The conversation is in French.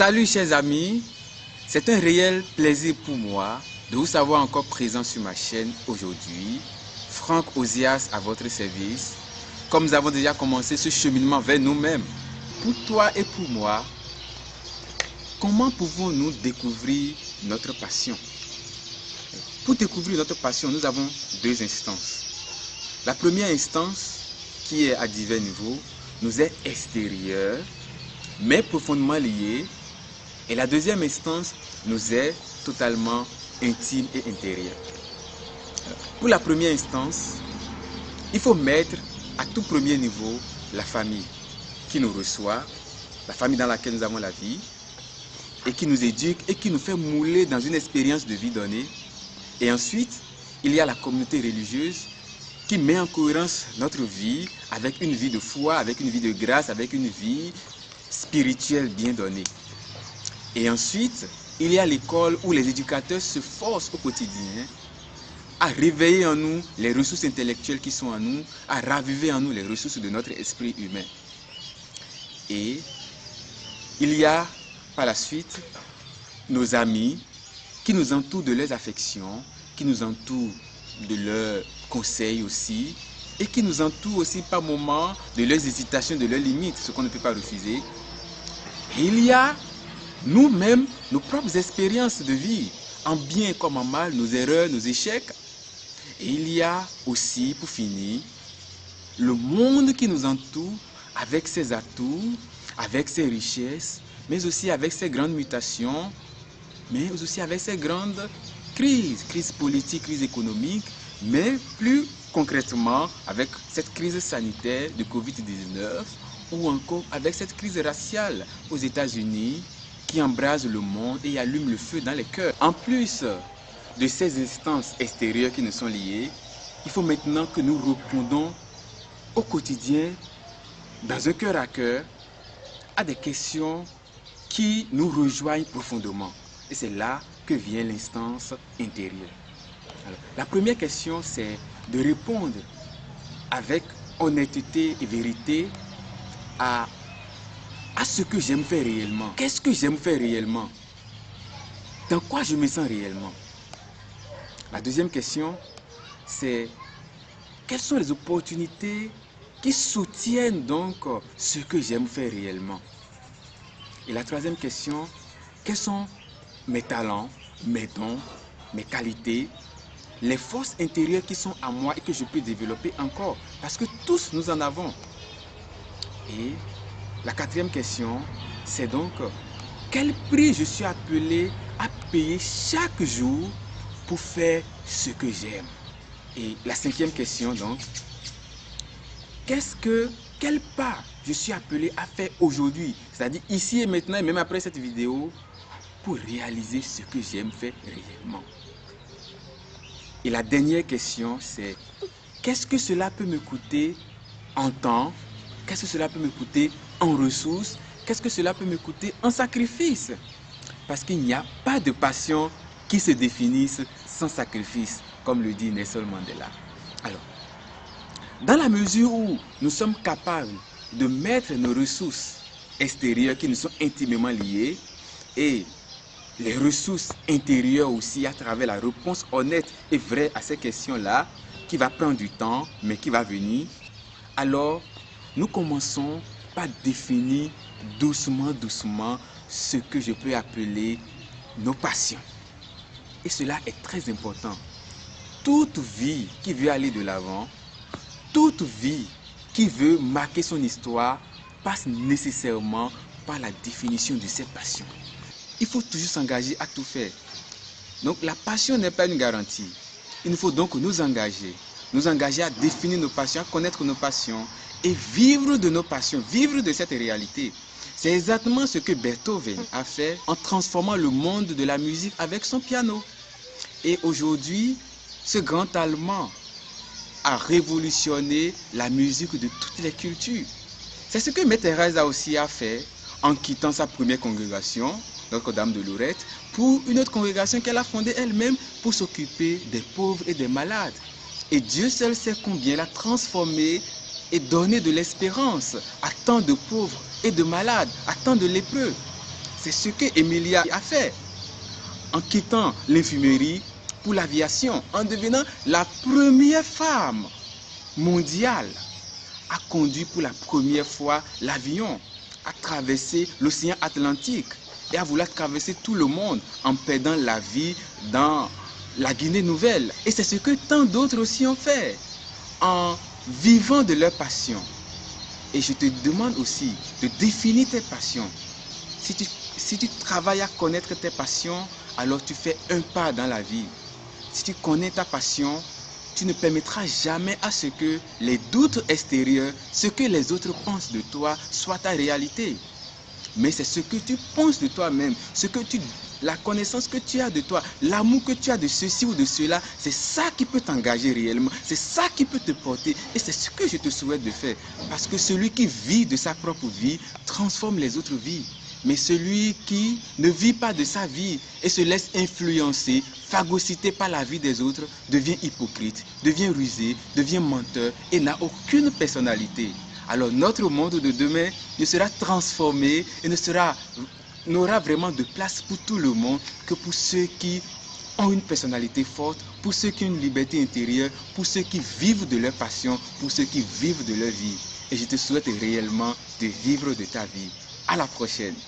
Salut chers amis, c'est un réel plaisir pour moi de vous savoir encore présent sur ma chaîne aujourd'hui. Franck Ozias à votre service. Comme nous avons déjà commencé ce cheminement vers nous-mêmes, pour toi et pour moi, comment pouvons-nous découvrir notre passion? Pour découvrir notre passion, nous avons deux instances. La première instance, qui est à divers niveaux, nous est extérieure, mais profondément liée. Et la deuxième instance nous est totalement intime et intérieure. Pour la première instance, il faut mettre à tout premier niveau la famille qui nous reçoit, la famille dans laquelle nous avons la vie, et qui nous éduque et qui nous fait mouler dans une expérience de vie donnée. Et ensuite, il y a la communauté religieuse qui met en cohérence notre vie avec une vie de foi, avec une vie de grâce, avec une vie spirituelle bien donnée. Et ensuite, il y a l'école où les éducateurs se forcent au quotidien à réveiller en nous les ressources intellectuelles qui sont en nous, à raviver en nous les ressources de notre esprit humain. Et il y a par la suite nos amis qui nous entourent de leurs affections, qui nous entourent de leurs conseils aussi, et qui nous entourent aussi par moments de leurs hésitations, de leurs limites, ce qu'on ne peut pas refuser. Et il y a nous-mêmes, nos propres expériences de vie, en bien comme en mal, nos erreurs, nos échecs. Et il y a aussi, pour finir, le monde qui nous entoure avec ses atouts, avec ses richesses, mais aussi avec ses grandes mutations, mais aussi avec ses grandes crises politiques, crises économiques, mais plus concrètement avec cette crise sanitaire de Covid-19 ou encore avec cette crise raciale aux États-Unis qui embrase le monde et allume le feu dans les cœurs. En plus de ces instances extérieures qui nous sont liées, il faut maintenant que nous répondons au quotidien, dans un cœur à cœur, à des questions qui nous rejoignent profondément. Et c'est là que vient l'instance intérieure. Alors, la première question, c'est de répondre avec honnêteté et vérité à ce que j'aime faire réellement. Qu'est-ce que j'aime faire réellement? Dans quoi je me sens réellement? La deuxième question, c'est quelles sont les opportunités qui soutiennent donc ce que j'aime faire réellement? Et la troisième question, quels sont mes talents, mes dons, mes qualités, les forces intérieures qui sont à moi et que je peux développer encore? Parce que tous nous en avons. Et la quatrième question, c'est donc quel prix je suis appelé à payer chaque jour pour faire ce que j'aime? Et la cinquième question donc, quel pas je suis appelé à faire aujourd'hui, c'est-à-dire ici et maintenant et même après cette vidéo, pour réaliser ce que j'aime faire réellement? Et la dernière question, c'est qu'est-ce que cela peut me coûter en temps? Qu'est-ce que cela peut me coûter en ressources? Qu'est-ce que cela peut me coûter en sacrifice? Parce qu'il n'y a pas de passion qui se définisse sans sacrifice, comme le dit Nelson Mandela. Alors, dans la mesure où nous sommes capables de mettre nos ressources extérieures qui nous sont intimement liées et les ressources intérieures aussi à travers la réponse honnête et vraie à ces questions-là, qui va prendre du temps, mais qui va venir, alors nous commençons par définir doucement ce que je peux appeler nos passions. Et cela est très important. Toute vie qui veut aller de l'avant, toute vie qui veut marquer son histoire passe nécessairement par la définition de ses passions. Il faut toujours s'engager à tout faire. Donc la passion n'est pas une garantie. Il nous faut donc nous engager à définir nos passions, à connaître nos passions et vivre de nos passions, vivre de cette réalité. C'est exactement ce que Beethoven a fait en transformant le monde de la musique avec son piano. Et aujourd'hui, ce grand Allemand a révolutionné la musique de toutes les cultures. C'est ce que Mère Teresa aussi a fait en quittant sa première congrégation, Notre-Dame de Lorette, pour une autre congrégation qu'elle a fondée elle-même pour s'occuper des pauvres et des malades. Et Dieu seul sait combien elle a transformé et donné de l'espérance à tant de pauvres et de malades, à tant de lépreux. C'est ce que Emilia a fait en quittant l'infirmerie pour l'aviation, en devenant la première femme mondiale à conduire pour la première fois l'avion, à traverser l'océan Atlantique et à vouloir traverser tout le monde en perdant la vie dans la Guinée Nouvelle. Et c'est ce que tant d'autres aussi ont fait, en vivant de leur passion. Et je te demande aussi de définir tes passions. Si tu travailles à connaître tes passions, alors tu fais un pas dans la vie. Si tu connais ta passion, tu ne permettras jamais à ce que les doutes extérieurs, ce que les autres pensent de toi, soient ta réalité. Mais c'est ce que tu penses de toi-même, la connaissance que tu as de toi, l'amour que tu as de ceci ou de cela, c'est ça qui peut t'engager réellement, c'est ça qui peut te porter. Et c'est ce que je te souhaite de faire. Parce que celui qui vit de sa propre vie transforme les autres vies. Mais celui qui ne vit pas de sa vie et se laisse influencer, phagocyter par la vie des autres, devient hypocrite, devient rusé, devient menteur et n'a aucune personnalité. Alors notre monde de demain ne sera transformé et n'aura vraiment de place pour tout le monde que pour ceux qui ont une personnalité forte, pour ceux qui ont une liberté intérieure, pour ceux qui vivent de leur passion, pour ceux qui vivent de leur vie. Et je te souhaite réellement de vivre de ta vie. À la prochaine.